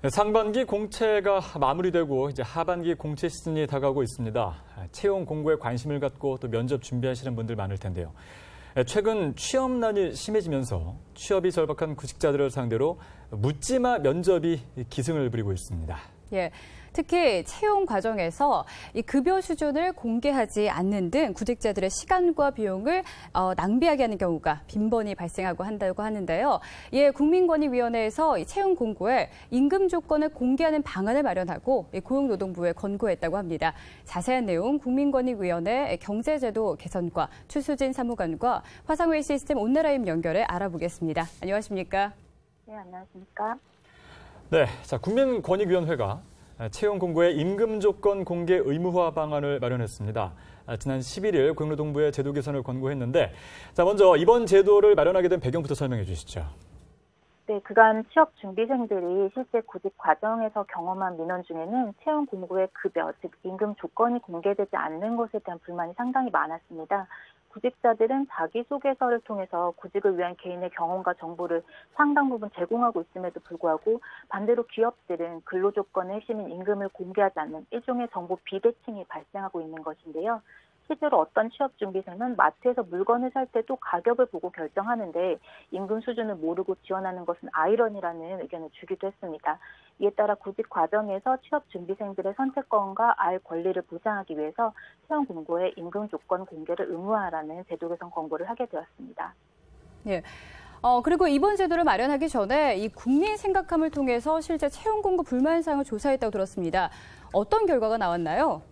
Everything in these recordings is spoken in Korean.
상반기 공채가 마무리되고 이제 하반기 공채 시즌이 다가오고 있습니다. 채용 공고에 관심을 갖고 또 면접 준비하시는 분들 많을 텐데요. 최근 취업난이 심해지면서 취업이 절박한 구직자들을 상대로 묻지마 면접이 기승을 부리고 있습니다. 예. 특히 채용 과정에서 이 급여 수준을 공개하지 않는 등 구직자들의 시간과 비용을 낭비하게 하는 경우가 빈번히 발생하고 한다고 하는데요. 이에 국민권익위원회에서 이 채용 공고에 임금 조건을 공개하는 방안을 마련하고 고용노동부에 권고했다고 합니다. 자세한 내용 국민권익위원회 경제제도 개선과 추수진 사무관과 화상회의 시스템 온라인 연결해 알아보겠습니다. 안녕하십니까? 네, 안녕하십니까? 네, 자 국민권익위원회가 채용 공고의 임금 조건 공개 의무화 방안을 마련했습니다. 지난 11일 고용노동부의 제도 개선을 권고했는데, 자 먼저 이번 제도를 마련하게 된 배경부터 설명해 주시죠. 네, 그간 취업 준비생들이 실제 구직 과정에서 경험한 민원 중에는 채용 공고의 급여, 즉 임금 조건이 공개되지 않는 것에 대한 불만이 상당히 많았습니다. 구직자들은 자기소개서를 통해서 구직을 위한 개인의 경험과 정보를 상당 부분 제공하고 있음에도 불구하고 반대로 기업들은 근로조건의 핵심인 임금을 공개하지 않는 일종의 정보 비대칭이 발생하고 있는 것인데요. 실제로 어떤 취업준비생은 마트에서 물건을 살 때도 가격을 보고 결정하는데 임금 수준을 모르고 지원하는 것은 아이러니라는 의견을 주기도 했습니다. 이에 따라 구직 과정에서 취업준비생들의 선택권과 알 권리를 보장하기 위해서 채용 공고에 임금 조건 공개를 의무화하라는 제도 개선 권고를 하게 되었습니다. 예. 그리고 이번 제도를 마련하기 전에 이 국민 생각함을 통해서 실제 채용 공고 불만 사항을 조사했다고 들었습니다. 어떤 결과가 나왔나요?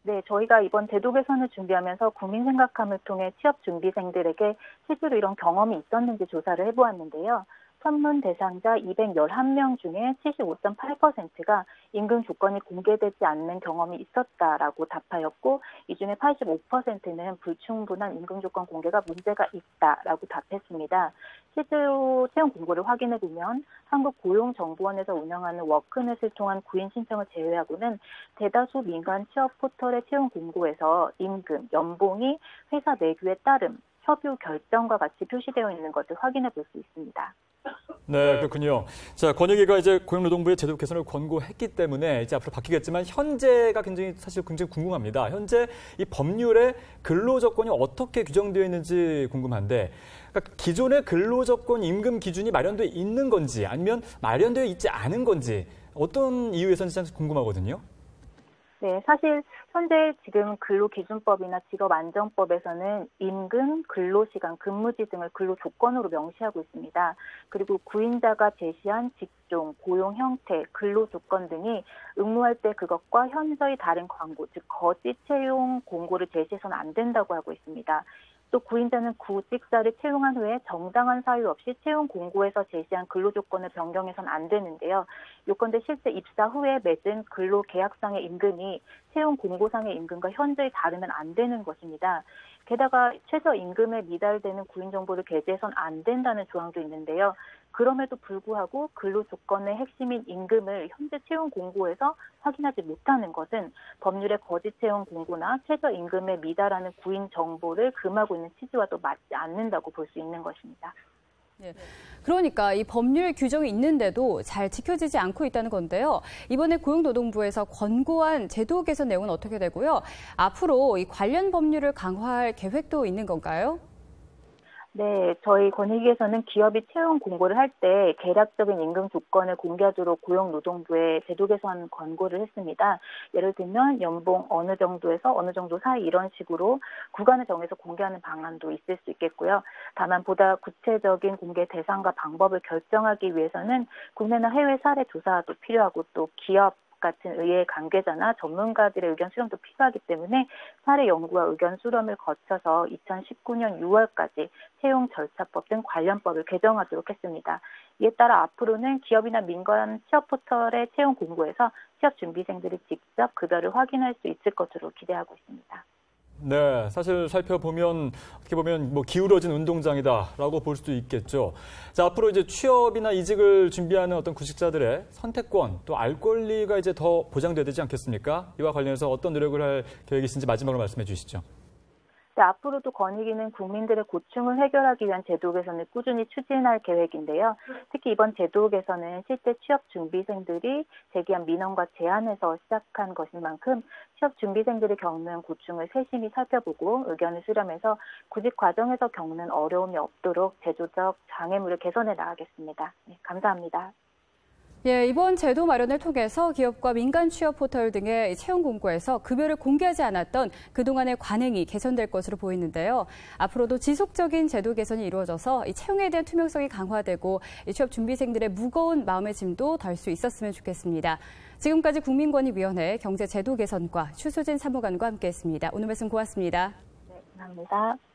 네, 저희가 이번 제도 개선을 준비하면서 국민 생각함을 통해 취업 준비생들에게 실제로 이런 경험이 있었는지 조사를 해보았는데요. 선문 대상자 211명 중에 75.8%가 임금 조건이 공개되지 않는 경험이 있었다라고 답하였고, 이 중에 85%는 불충분한 임금 조건 공개가 문제가 있다라고 답했습니다. 실제로 채용 공고를 확인해 보면 한국고용정보원에서 운영하는 워크넷을 통한 구인 신청을 제외하고는 대다수 민간 취업 포털의 채용 공고에서 임금, 연봉이 회사 내규에 따름, 협의 결정과 같이 표시되어 있는 것을 확인해 볼 수 있습니다. 네, 그렇군요. 자, 권익위가 이제 고용노동부의 제도 개선을 권고했기 때문에 이제 앞으로 바뀌겠지만 현재가 사실 굉장히 궁금합니다. 현재 이 법률에 근로 조건이 어떻게 규정되어 있는지 궁금한데, 그러니까 기존의 근로 조건 임금 기준이 마련되어 있는 건지 아니면 마련되어 있지 않은 건지 어떤 이유에서인지 참 궁금하거든요. 네, 사실 현재 지금 근로기준법이나 직업안정법에서는 임금, 근로시간, 근무지 등을 근로조건으로 명시하고 있습니다. 그리고 구인자가 제시한 직종, 고용 형태, 근로조건 등이 응모할 때 그것과 현저히 다른 광고, 즉 거짓 채용 공고를 제시해서는 안 된다고 하고 있습니다. 또 구인자는 구직자를 채용한 후에 정당한 사유 없이 채용 공고에서 제시한 근로조건을 변경해서는 안 되는데요. 요건대 실제 입사 후에 맺은 근로계약상의 임금이 채용 공고상의 임금과 현저히 다르면 안 되는 것입니다. 게다가 최저임금에 미달되는 구인 정보를 게재해서는 안 된다는 조항도 있는데요. 그럼에도 불구하고 근로조건의 핵심인 임금을 현재 채용 공고에서 확인하지 못하는 것은 법률의 거짓 채용 공고나 최저임금에 미달하는 구인 정보를 금하고 있는 취지와도 맞지 않는다고 볼 수 있는 것입니다. 네. 그러니까 이 법률 규정이 있는데도 잘 지켜지지 않고 있다는 건데요. 이번에 고용노동부에서 권고한 제도 개선 내용은 어떻게 되고요? 앞으로 이 관련 법률을 강화할 계획도 있는 건가요? 네, 저희 권익위에서는 기업이 채용 공고를 할 때 계략적인 임금 조건을 공개하도록 고용노동부에 제도 개선 권고를 했습니다. 예를 들면 연봉 어느 정도에서 어느 정도 사이 이런 식으로 구간을 정해서 공개하는 방안도 있을 수 있겠고요. 다만 보다 구체적인 공개 대상과 방법을 결정하기 위해서는 국내나 해외 사례 조사도 필요하고 또 기업 같은 의회 관계자나 전문가들의 의견 수렴도 필요하기 때문에 사례 연구와 의견 수렴을 거쳐서 2019년 6월까지 채용 절차법 등 관련법을 개정하도록 했습니다. 이에 따라 앞으로는 기업이나 민간 취업 포털의 채용 공고에서 취업 준비생들이 직접 급여를 확인할 수 있을 것으로 기대하고 있습니다. 네, 사실 살펴보면 어떻게 보면 뭐 기울어진 운동장이다라고 볼 수도 있겠죠. 자, 앞으로 이제 취업이나 이직을 준비하는 어떤 구직자들의 선택권 또 알 권리가 이제 더 보장돼야 되지 않겠습니까? 이와 관련해서 어떤 노력을 할 계획이신지 마지막으로 말씀해 주시죠. 네, 앞으로도 권익위는 국민들의 고충을 해결하기 위한 제도 개선을 꾸준히 추진할 계획인데요. 특히 이번 제도 개선은 실제 취업 준비생들이 제기한 민원과 제안에서 시작한 것인 만큼 취업 준비생들이 겪는 고충을 세심히 살펴보고 의견을 수렴해서 구직 과정에서 겪는 어려움이 없도록 제도적 장애물을 개선해 나가겠습니다. 네, 감사합니다. 예, 이번 제도 마련을 통해서 기업과 민간 취업 포털 등의 채용 공고에서 급여를 공개하지 않았던 그동안의 관행이 개선될 것으로 보이는데요. 앞으로도 지속적인 제도 개선이 이루어져서 이 채용에 대한 투명성이 강화되고 이 취업 준비생들의 무거운 마음의 짐도 덜 수 있었으면 좋겠습니다. 지금까지 국민권익위원회 경제제도 개선과 추수진 사무관과 함께했습니다. 오늘 말씀 고맙습니다. 네, 감사합니다.